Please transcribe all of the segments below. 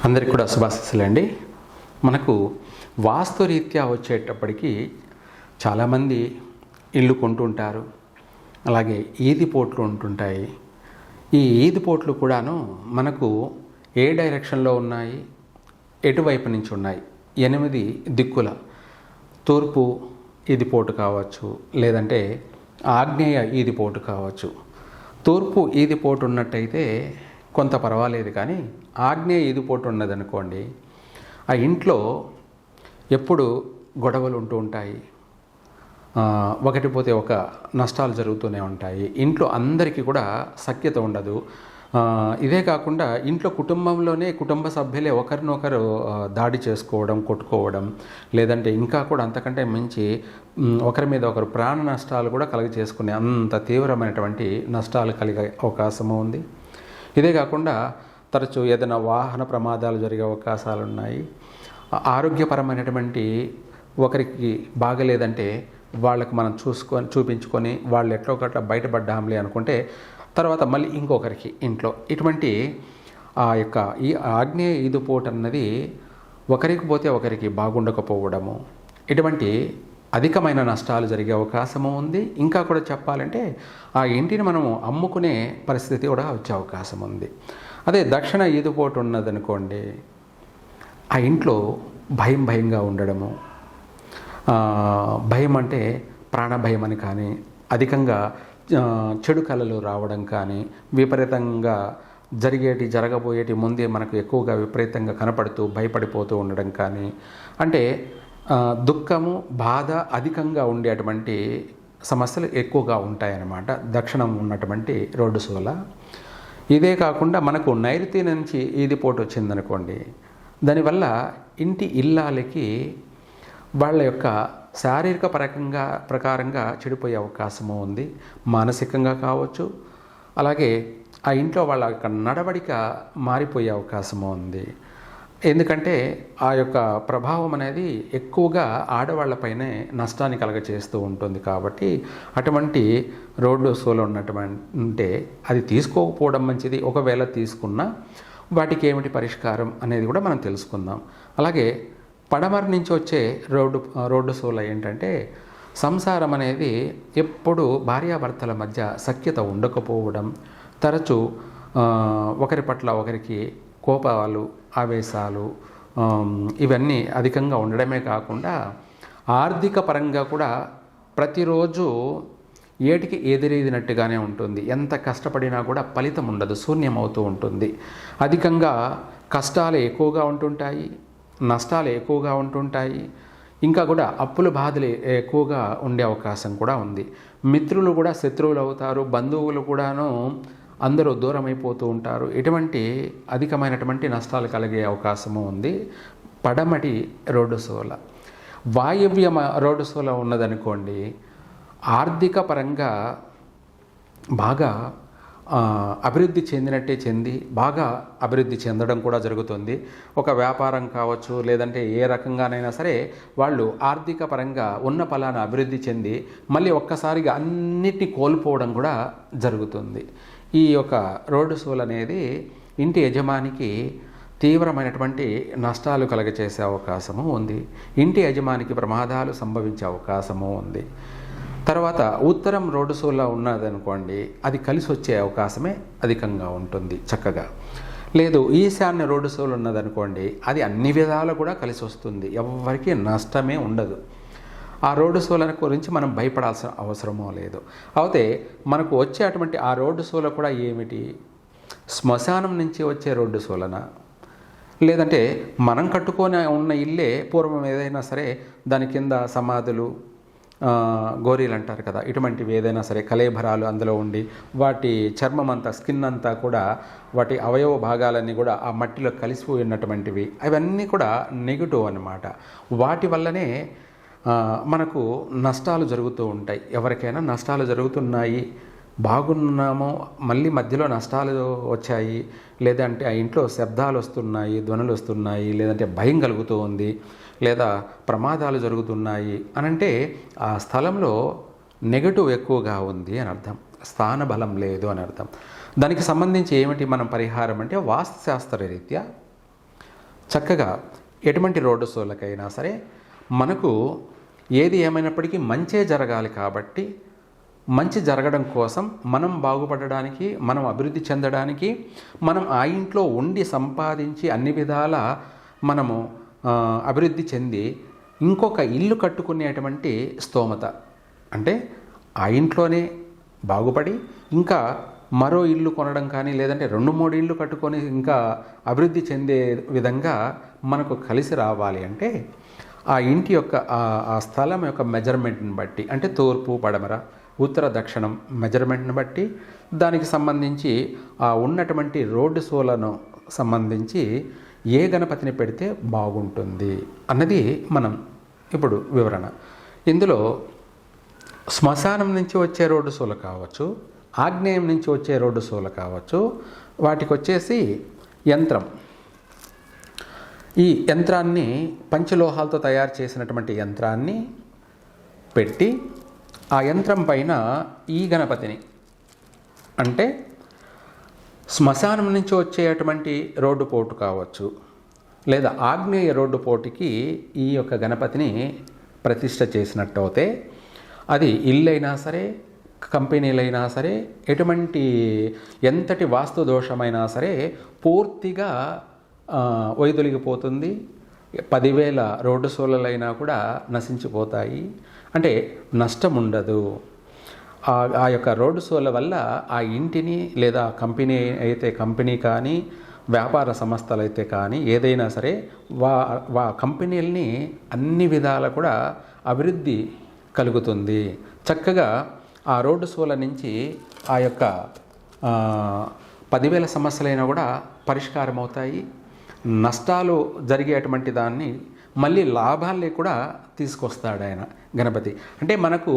అందరికి కూడా శుభాశీస్సులండి. మనకు వాస్తురీత్యా వచ్చేటప్పటికి చాలామంది ఇల్లు కొంటుంటారు, అలాగే ఈదిపోట్లు ఉంటుంటాయి. ఈ ఈదిపోట్లు కూడాను మనకు ఏ డైరెక్షన్లో ఉన్నాయి, ఎటువైపు నుంచి ఉన్నాయి, 8 దిక్కుల తూర్పు ఈదిపోటు కావచ్చు, లేదంటే ఆగ్నేయ ఈదిపోటు కావచ్చు. తూర్పు ఈదిపోటు ఉన్నట్టయితే కొంత పర్వాలేదు, కానీ ఆగ్నేయ ఈదిపోటు ఉన్నదనుకోండి, ఆ ఇంట్లో ఎప్పుడు గొడవలు ఉంటూ ఉంటాయి, ఒకటి పోతే ఒక నష్టాలు జరుగుతూనే ఉంటాయి. ఇంట్లో అందరికీ కూడా సఖ్యత ఉండదు. ఇదే కాకుండా ఇంట్లో కుటుంబంలోనే కుటుంబ సభ్యులే ఒకరినొకరు దాడి చేసుకోవడం, కొట్టుకోవడం, లేదంటే ఇంకా కూడా అంతకంటే మించి ఒకరి మీద ఒకరు ప్రాణ నష్టాలు కూడా చేసుకునే అంత తీవ్రమైనటువంటి నష్టాలు కలిగే అవకాశము ఉంది. ఇదే కాకుండా తరచూ ఏదైనా వాహన ప్రమాదాలు జరిగే అవకాశాలు ఉన్నాయి. ఆరోగ్యపరమైనటువంటి ఒకరికి బాగలేదంటే వాళ్ళకి మనం చూపించుకొని వాళ్ళు ఎట్లా ఒకట్లా బయటపడ్డాంలే అనుకుంటే తర్వాత మళ్ళీ ఇంకొకరికి ఇంట్లో ఇటువంటి ఈ ఆగ్నేయ ఈదుపోటు అన్నది ఒకరికి పోతే ఒకరికి బాగుండకపోవడము, ఇటువంటి అధికమైన నష్టాలు జరిగే అవకాశము ఉంది. ఇంకా కూడా చెప్పాలంటే ఆ ఇంటిని మనము అమ్ముకునే పరిస్థితి కూడా వచ్చే అవకాశం ఉంది. అదే దక్షిణ ఈదుపోటు ఉన్నదనుకోండి, ఆ ఇంట్లో భయంగా ఉండడము, భయం అంటే ప్రాణభయం అని కానీ, అధికంగా చెడు కళలు రావడం కానీ, విపరీతంగా జరగబోయేటి ముందే మనకు ఎక్కువగా విపరీతంగా కనపడుతూ భయపడిపోతూ ఉండడం కానీ, అంటే దుఃఖము బాధ అధికంగా ఉండేటువంటి సమస్యలు ఎక్కువగా ఉంటాయన్నమాట దక్షిణం ఉన్నటువంటి రోడ్డు సోల. ఇదే కాకుండా మనకు నైరుతి నుంచి ఈదిపోటు వచ్చిందనుకోండి, దానివల్ల ఇంటి ఇల్లాలకి వాళ్ళ యొక్క శారీరక ప్రకారంగా చెడిపోయే అవకాశము ఉంది. మానసికంగా కావచ్చు, అలాగే ఆ ఇంట్లో వాళ్ళ యొక్క నడవడిక మారిపోయే అవకాశము ఉంది. ఎందుకంటే ఆ యొక్క ప్రభావం అనేది ఎక్కువగా ఆడవాళ్లపైనే నష్టాన్ని కలగచేస్తూ ఉంటుంది. కాబట్టి అటువంటి రోడ్డు సోల ఉన్నటువంటి అది తీసుకోకపోవడం మంచిది. ఒకవేళ తీసుకున్నా వాటికి ఏమిటి పరిష్కారం అనేది కూడా మనం తెలుసుకుందాం. అలాగే పడమర నుంచి వచ్చే రోడ్డు సోల ఏంటంటే, సంసారం అనేది ఎప్పుడు భార్యాభర్తల మధ్య సఖ్యత ఉండకపోవడం, తరచూ ఒకరి పట్ల ఒకరికి కోపాలు, ఆవేశాలు ఇవన్నీ అధికంగా ఉండడమే కాకుండా ఆర్థిక పరంగా కూడా ప్రతిరోజు ఏటికి ఎదురీదినట్టుగానే ఉంటుంది. ఎంత కష్టపడినా కూడా ఫలితం ఉండదు, శూన్యమవుతూ ఉంటుంది. అధికంగా కష్టాలు ఎక్కువగా ఉంటుంటాయి, నష్టాలు ఎక్కువగా ఉంటుంటాయి. ఇంకా కూడా అప్పుల బాధలు ఎక్కువగా ఉండే అవకాశం కూడా ఉంది. మిత్రులు కూడా శత్రువులు అవుతారు, బంధువులు కూడాను అందరూ దూరం అయిపోతూ ఉంటారు. ఇటువంటి అధికమైనటువంటి నష్టాలు కలిగే అవకాశము ఉంది పడమటి రోడ్డు సోల. వాయవ్య రోడ్డు సోల ఉన్నదనుకోండి, ఆర్థిక పరంగా బాగా అభివృద్ధి చెంది బాగా అభివృద్ధి చెందడం కూడా జరుగుతుంది. ఒక వ్యాపారం కావచ్చు, లేదంటే ఏ రకంగానైనా సరే వాళ్ళు ఆర్థిక పరంగా ఉన్న ఫలాన్ని అభివృద్ధి చెంది మళ్ళీ ఒక్కసారిగా అన్నిటినీ కోల్పోవడం కూడా జరుగుతుంది. ఈ యొక్క రోడ్డు సోల అనేది ఇంటి యజమానికి తీవ్రమైనటువంటి నష్టాలు కలగచేసే అవకాశము ఉంది. ఇంటి యజమానికి ప్రమాదాలు సంభవించే అవకాశము ఉంది. తర్వాత ఉత్తరం రోడ్డు సోల ఉన్నదనుకోండి, అది కలిసి వచ్చే అవకాశమే అధికంగా ఉంటుంది చక్కగా. లేదు ఈశాన్య రోడ్డు సోల ఉన్నదనుకోండి, అది అన్ని విధాలు కూడా కలిసి వస్తుంది, ఎవరికి నష్టమే ఉండదు. ఆ రోడ్డు సోల గురించి మనం భయపడాల్సిన అవసరమో లేదు. అయితే మనకు వచ్చేటువంటి ఆ రోడ్డు సోల కూడా ఏమిటి, శ్మశానం నుంచి వచ్చే రోడ్డు సోలన, లేదంటే మనం కట్టుకొని ఉన్న ఇల్లే పూర్వం ఏదైనా సరే దాని కింద సమాధులు, గోరీలు అంటారు కదా, ఇటువంటివి ఏదైనా సరే కళేభరాలు అందులో ఉండి వాటి చర్మం అంతా, స్కిన్ అంతా కూడా, వాటి అవయవ భాగాలన్నీ కూడా ఆ మట్టిలో కలిసిపోయి ఉన్నటువంటివి, అవన్నీ కూడా నెగిటివ్ అన్నమాట. వాటి వల్లనే మనకు నష్టాలు జరుగుతూ ఉంటాయి. ఎవరికైనా నష్టాలు జరుగుతున్నాయి, బాగున్నామో మళ్ళీ మధ్యలో నష్టాలు వచ్చాయి, లేదంటే ఆ ఇంట్లో శబ్దాలు వస్తున్నాయి, ధ్వనులు వస్తున్నాయి, లేదంటే భయం కలుగుతూ ఉంది, లేదా ప్రమాదాలు జరుగుతున్నాయి అనంటే ఆ స్థలంలో నెగటివ్ ఎక్కువగా ఉంది అని అర్థం, స్థాన బలం లేదు అని అర్థం. దానికి సంబంధించి ఏమిటి మనం పరిహారం అంటే, వాస్తుశాస్త్ర రీత్యా చక్కగా ఎటువంటి రోడ్డు షోలకైనా సరే మనకు ఏది ఏమైనప్పటికీ మంచే జరగాలి కాబట్టి మంచి జరగడం కోసం మనం బాగుపడడానికి, మనం అభివృద్ధి చెందడానికి, మనం ఆ ఇంట్లో ఉండి సంపాదించి అన్ని విధాల మనము అభివృద్ధి చెంది ఇంకొక ఇల్లు కట్టుకునేటువంటి స్తోమత, అంటే ఆ ఇంట్లోనే బాగుపడి ఇంకా మరో ఇల్లు కొనడం కానీ, లేదంటే 2-3 ఇళ్ళు కట్టుకొని ఇంకా అభివృద్ధి చెందే విధంగా మనకు కలిసి రావాలి అంటే ఆ ఇంటి యొక్క ఆ స్థలం యొక్క మెజర్మెంట్ని బట్టి, అంటే తూర్పు పడమర ఉత్తర దక్షిణం మెజర్మెంట్ని బట్టి దానికి సంబంధించి ఆ ఉన్నటువంటి రోడ్డు షోలను సంబంధించి ఏ గణపతిని పెడితే బాగుంటుంది అన్నది మనం ఇప్పుడు వివరణ. ఇందులో శ్మశానం నుంచి వచ్చే రోడ్డు షోలు కావచ్చు, ఆగ్నేయం నుంచి వచ్చే రోడ్డు షోలు కావచ్చు, వాటికి వచ్చేసి యంత్రం, ఈ యంత్రాన్ని పంచలోహాలతో తయారు చేసినటువంటి యంత్రాన్ని పెట్టి ఆ యంత్రం పైన ఈ గణపతిని, అంటే శ్మశానం నుంచి వచ్చేటువంటి రోడ్డు పోటు కావచ్చు లేదా ఆగ్నేయ రోడ్డు పోటుకి ఈ యొక్క గణపతిని ప్రతిష్ఠ చేసినట్టు అయితే అది ఇల్లైనా సరే, కంపెనీలైనా సరే, ఎటువంటి ఎంతటి వాస్తు దోషమైనా సరే పూర్తిగా వైదొలిగిపోతుంది. 10,000 రోడ్డు షోలైనా కూడా నశించిపోతాయి, అంటే నష్టం ఉండదు. ఆ యొక్క రోడ్డు షోల వల్ల ఆ ఇంటిని లేదా కంపెనీ అయితే కంపెనీ కానీ, వ్యాపార సంస్థలు అయితే కానీ ఏదైనా సరే కంపెనీలని అన్ని విధాల కూడా అభివృద్ధి కలుగుతుంది. చక్కగా ఆ రోడ్డు షోల నుంచి ఆ యొక్క 10,000 సమస్యలైనా కూడా పరిష్కారం అవుతాయి. నష్టాలు జరిగేటువంటి దాన్ని మళ్ళీ లాభాలే కూడా తీసుకొస్తాడు ఆయన గణపతి. అంటే మనకు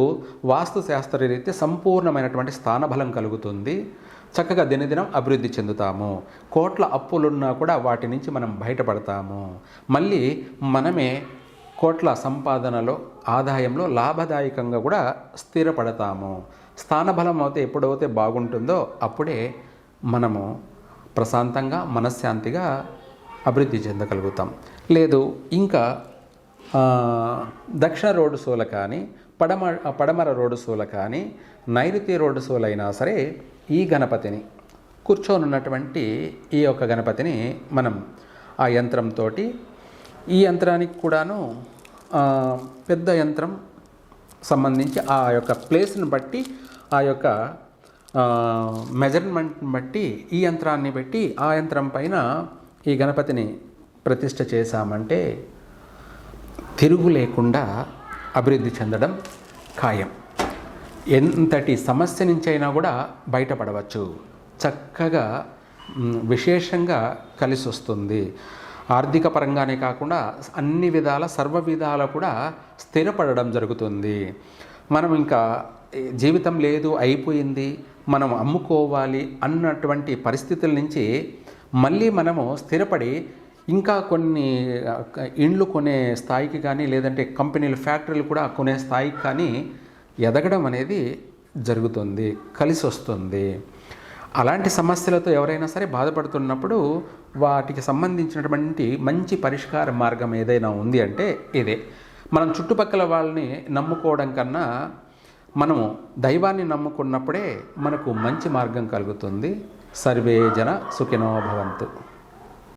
వాస్తు శాస్త్రరీత్యా సంపూర్ణమైనటువంటి స్థానబలం కలుగుతుంది. చక్కగా దినదినం అభివృద్ధి చెందుతాము. కోట్ల అప్పులున్నా కూడా వాటి నుంచి మనం బయటపడతాము. మళ్ళీ మనమే కోట్ల సంపాదనలో, ఆదాయంలో లాభదాయకంగా కూడా స్థిరపడతాము. స్థానబలం అయితే ఎప్పుడైతే బాగుంటుందో అప్పుడే మనము ప్రశాంతంగా, మనశ్శాంతిగా అభివృద్ధి చెందగలుగుతాం. లేదు ఇంకా దక్షిణ రోడ్డు షోల కానీ, పడమర రోడ్డు షోల కానీ, నైరుతి రోడ్డు షోలు అయినా సరే ఈ గణపతిని కూర్చొనున్నటువంటి ఈ యొక్క గణపతిని మనం ఆ యంత్రంతో, ఈ యంత్రానికి కూడాను పెద్ద యంత్రం సంబంధించి ఆ యొక్క ప్లేస్ని బట్టి, ఆ యొక్క మెజర్మెంట్ని బట్టి ఈ యంత్రాన్ని పెట్టి ఆ యంత్రం పైన ఈ గణపతిని ప్రతిష్ఠ చేశామంటే తిరుగు లేకుండా అభివృద్ధి చెందడం ఖాయం. ఎంతటి సమస్య నుంచి అయినా కూడా బయటపడవచ్చు. చక్కగా విశేషంగా కలిసి వస్తుంది. ఆర్థిక పరంగానే కాకుండా అన్ని విధాల, సర్వ విధాల కూడా స్థిరపడడం జరుగుతుంది. మనం ఇంకా జీవితం లేదు, అయిపోయింది, మనం అమ్ముకోవాలి అన్నటువంటి పరిస్థితుల నుంచి మళ్ళీ మనము స్థిరపడి ఇంకా కొన్ని ఇండ్లు కొనే స్థాయికి కానీ, లేదంటే కంపెనీలు, ఫ్యాక్టరీలు కూడా కొనే స్థాయికి కానీ ఎదగడం అనేది జరుగుతుంది, కలిసి వస్తుంది. అలాంటి సమస్యలతో ఎవరైనా సరే బాధపడుతున్నప్పుడు వాటికి సంబంధించినటువంటి మంచి పరిష్కార మార్గం ఏదైనా ఉంది అంటే ఇదే. మనం చుట్టుపక్కల వాళ్ళని నమ్ముకోవడం కన్నా మనము దైవాన్ని నమ్ముకున్నప్పుడే మనకు మంచి మార్గం కలుగుతుంది. సర్వే జన సుఖినో భవంతు.